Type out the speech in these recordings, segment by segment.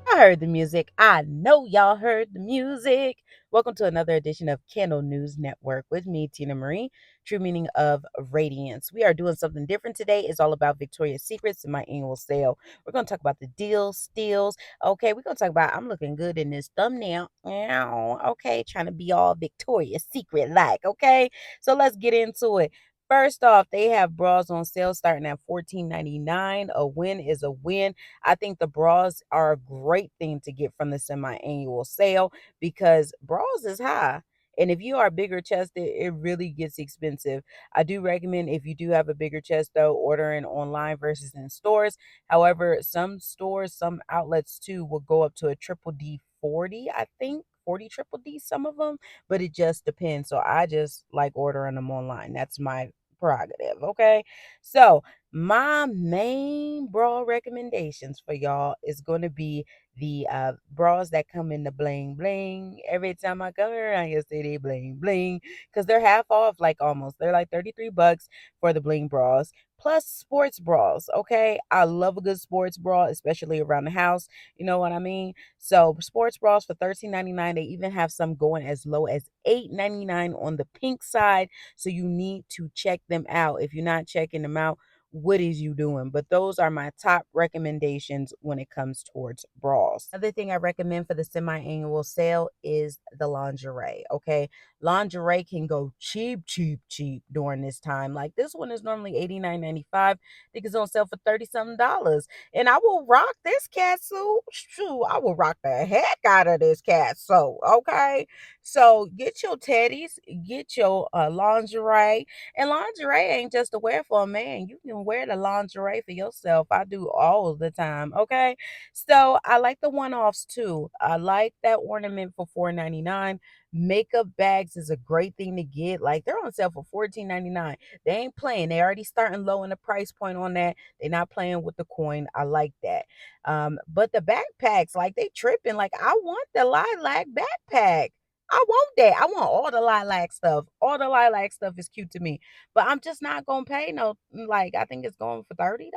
I heard the music. I know y'all heard the music. Welcome to another edition of Candle News Network with me, Tina Marie, true meaning of radiance. We are doing something different today. It's all about Victoria's Secrets and my annual sale. We're going to talk about the deals, steals. Okay, we're going to talk about I'm looking good in this thumbnail. Ow. Okay, trying to be all Victoria's Secret like. Okay, so let's get into it. First off, they have bras on sale starting at $14.99. A win is a win. I think the bras are a great thing to get from the semi-annual sale because bras is high. And if you are bigger chested, it really gets expensive. I do recommend if you do have a bigger chest though, ordering online versus in stores. However, some stores, some outlets too will go up to a triple D 40, I think. 40 triple D, some of them, but it just depends. So I just like ordering them online. That's my prerogative. Okay. So my main bra recommendations for y'all is going to be the bras that come in the bling bling. Every time I come around, you say they bling bling because they're half off, like almost. They're like $33 for the bling bras. Plus sports bras, okay? I love a good sports bra, especially around the house. You know what I mean? So sports bras for $13.99. They even have some going as low as $8.99 on the pink side. So you need to check them out. If you're not checking them out, what is you doing? But those are my top recommendations when it comes towards bras. Another thing I recommend for the semi-annual sale is the lingerie. Okay. Lingerie can go cheap, cheap, cheap during this time. Like this one is normally $89.95. I think it's on sale for 30 something dollars. And I will rock this cat suit. Shoot, I will rock the heck out of this cat suit. Okay. So get your teddies, get your lingerie. And lingerie ain't just to wear for a man. You can wear the lingerie for yourself. I do all the time. Okay. So I like the one-offs too. I like that ornament for $4.99. Makeup bags is a great thing to get. Like they're on sale for $14.99. They ain't playing. They already starting low in the price point on that. They're not playing with the coin. I like that. But the backpacks, like they tripping. Like I want the lilac backpack. I want that. I want all the lilac stuff. All the lilac stuff is cute to me. But I'm just not gonna pay no like I think it's going for $30.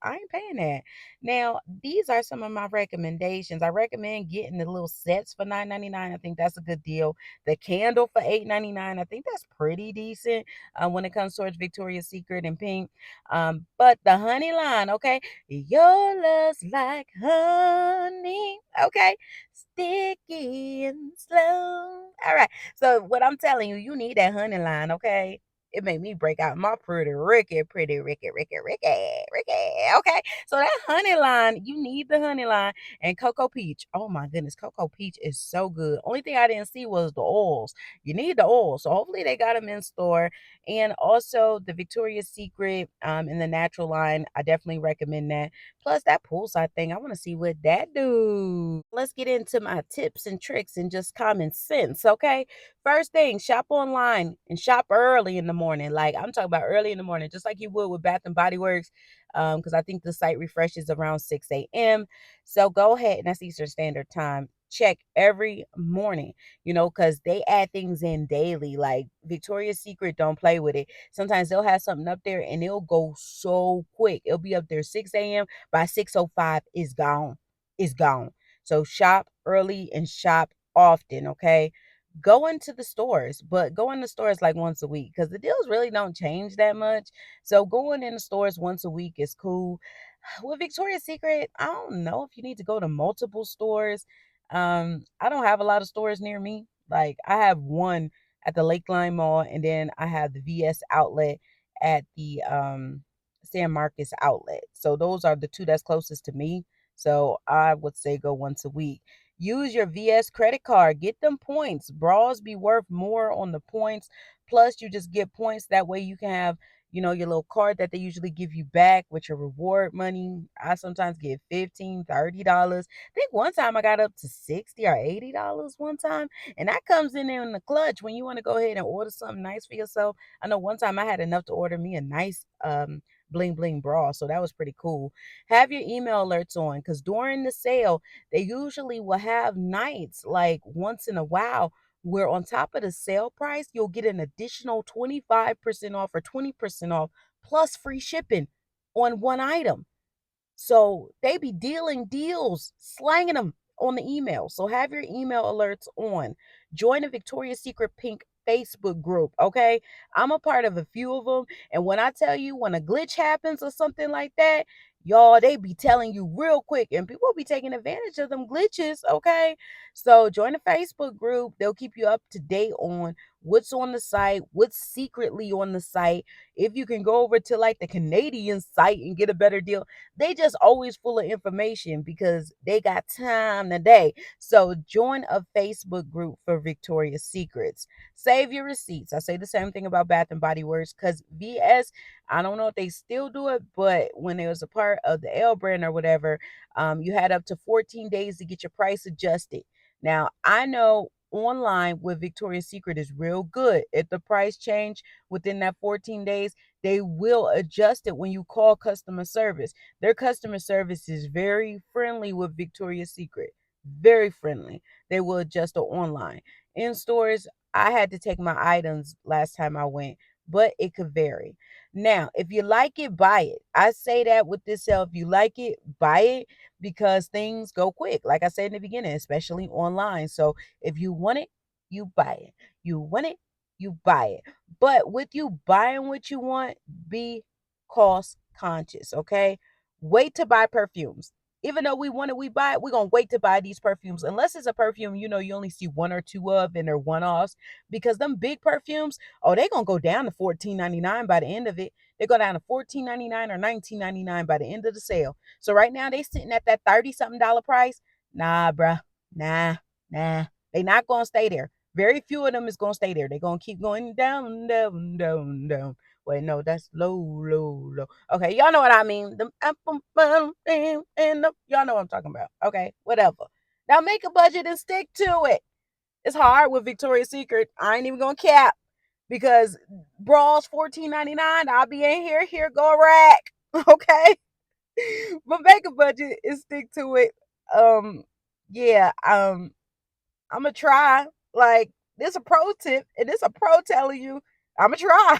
I ain't paying that. Now, these are some of my recommendations. I recommend getting the little sets for $9.99. I think that's a good deal. The candle for $8.99. I think that's pretty decent when it comes towards Victoria's Secret and pink. But the honey line, okay? Your love's like honey. Okay sticky and slow. All right. So what I'm telling you, you need that honey line, okay? It made me break out my pretty Ricky. Okay. So that honey line, you need the honey line and Cocoa Peach. Oh my goodness, Cocoa Peach is so good. Only thing I didn't see was the oils. You need the oils. So hopefully they got them in store. And also the Victoria's Secret in the natural line. I definitely recommend that. Plus that poolside thing, I want to see what that do. Let's get into my tips and tricks and just common sense, okay? First thing, shop online and shop early in the morning. Like I'm talking about early in the morning, just like you would with Bath and Body Works, because I think the site refreshes around 6 a.m. So go ahead, and that's Eastern Standard Time. Check every morning, because they add things in daily. Like Victoria's Secret, don't play with it. Sometimes they'll have something up there and it'll go so quick. It'll be up there 6 a.m. By 6:05, it's gone. It's gone. So shop early and shop often, okay? Go into the stores, but go in the stores like once a week because the deals really don't change that much. So going in the stores once a week is cool. With Victoria's Secret, I don't know if you need to go to multiple stores. I don't have a lot of stores near me. Like I have one at the Lakeline Mall, and then I have the VS outlet at the San Marcos outlet. So those are the two that's closest to me. So I would say go once a week. Use your VS credit card. Get them points. Bras be worth more on the points. Plus, you just get points. That way you can have, your little card that they usually give you back with your reward money. I sometimes get $15, $30. I think one time I got up to $60 or $80 one time. And that comes in there in the clutch when you want to go ahead and order something nice for yourself. I know one time I had enough to order me a nice bling bling bra. So that was pretty cool. Have your email alerts on because during the sale, they usually will have nights like once in a while where on top of the sale price, you'll get an additional 25% off or 20% off plus free shipping on one item. So they be dealing deals, slanging them on the email. So have your email alerts on. Join the Victoria's Secret Pink Facebook group, okay? I'm a part of a few of them. And when I tell you, when a glitch happens or something like that, y'all, they be telling you real quick, and people be taking advantage of them glitches, okay? So join the Facebook group. They'll keep you up to date on what's on the site, what's secretly on the site. If you can go over to like the Canadian site and get a better deal, they just always full of information because they got time today. So join a Facebook group for Victoria's Secrets. Save your receipts. I say the same thing about Bath and Body Works because VS, I don't know if they still do it, but when it was a part of the L brand or whatever, you had up to 14 days to get your price adjusted. Now I know online with Victoria's Secret is real good. If the price change within that 14 days, they will adjust it when you call customer service. Their customer service is very friendly with Victoria's Secret. Very friendly. They will adjust it online. In stores, I had to take my items last time I went, but it could vary. Now, if you like it, buy it. I say that with this sale. If you like it, buy it because things go quick. Like I said in the beginning, especially online. So if you want it, you buy it. You want it, you buy it. But with you buying what you want, be cost conscious, okay? Wait to buy perfumes. Even though we want it, we buy it, we're going to wait to buy these perfumes. Unless it's a perfume, you only see one or two of and they're one-offs. Because them big perfumes, oh, they're going to go down to $14.99 by the end of it. They go down to $14.99 or $19.99 by the end of the sale. So right now, they sitting at that 30-something dollar price. Nah, bruh. Nah. They not going to stay there. Very few of them is going to stay there. They're going to keep going down, down, down, down. Wait, no, that's low, low, low. Okay, y'all know what I mean. Y'all know what I'm talking about. Okay, whatever. Now make a budget and stick to it. It's hard with Victoria's Secret. I ain't even gonna cap because bras $14.99. I'll be in here. Here go a rack. Okay, but make a budget and stick to it. Yeah. I'm gonna try. Like this a pro tip, and this a pro telling you I'm gonna try.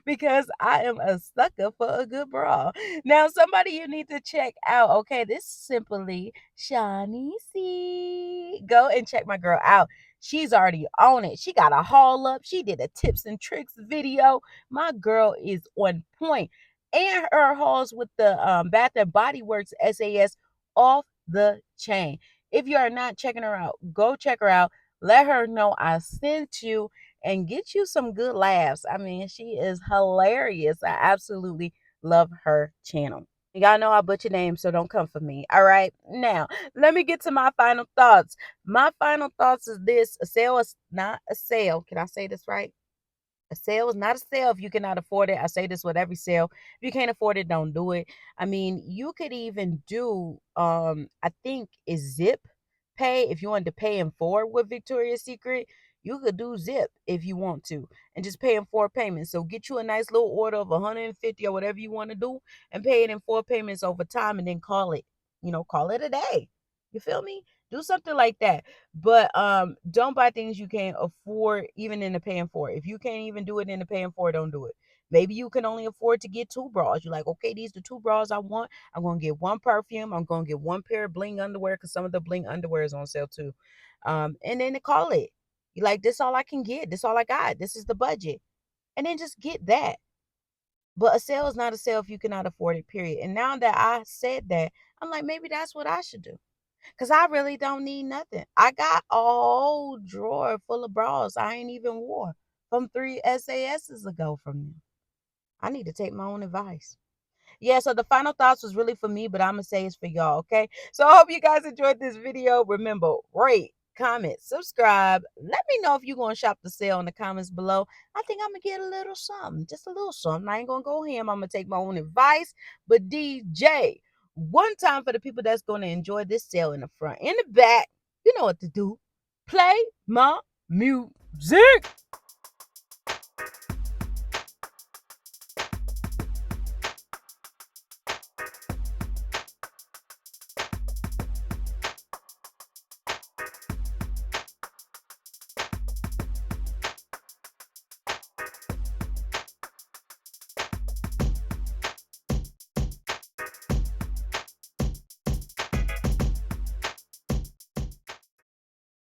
Because I am a sucker for a good bra. Now, somebody you need to check out. Okay, this is simply Shawnee C. Go and check my girl out. She's already on it. She got a haul up. She did a tips and tricks video. My girl is on point. And her hauls with the Bath and Body Works SAS off the chain. If you are not checking her out, go check her out. Let her know I sent you and get you some good laughs. I mean, she is hilarious. I absolutely love her channel. Y'all know I butcher names, so don't come for me. All right. Now, let me get to my final thoughts. My final thoughts is this: a sale is not a sale. Can I say this right? A sale is not a sale if you cannot afford it. I say this with every sale. If you can't afford it, don't do it. I mean, you could even do I think is Zip Pay if you wanted to pay in four with Victoria's Secret. You could do Zip if you want to and just pay in four payments. So get you a nice little order of 150 or whatever you want to do and pay it in four payments over time and then call it a day. You feel me? Do something like that. But don't buy things you can't afford even in the paying for. If you can't even do it in the paying for, don't do it. Maybe you can only afford to get two bras. You're like, okay, these are the two bras I want. I'm gonna get one perfume. I'm gonna get one pair of bling underwear because some of the bling underwear is on sale too. And then call it. You like this all I can get. This all I got. This is the budget. And then just get that. But a sale is not a sale if you cannot afford it, period. And now that I said that, I'm like, maybe that's what I should do. Cause I really don't need nothing. I got a whole drawer full of bras I ain't even wore from 3 SASs ago from them. I need to take my own advice. Yeah, so the final thoughts was really for me, but I'm gonna say it's for y'all, okay? So I hope you guys enjoyed this video. Remember, rate, comment, subscribe. Let me know if you're gonna shop the sale in the comments below. I think I'm gonna get a little something, just a little something. I ain't gonna go ham. I'm gonna take my own advice. But DJ, one time for the people that's gonna enjoy this sale in the front, in the back, you know what to do. Play my music.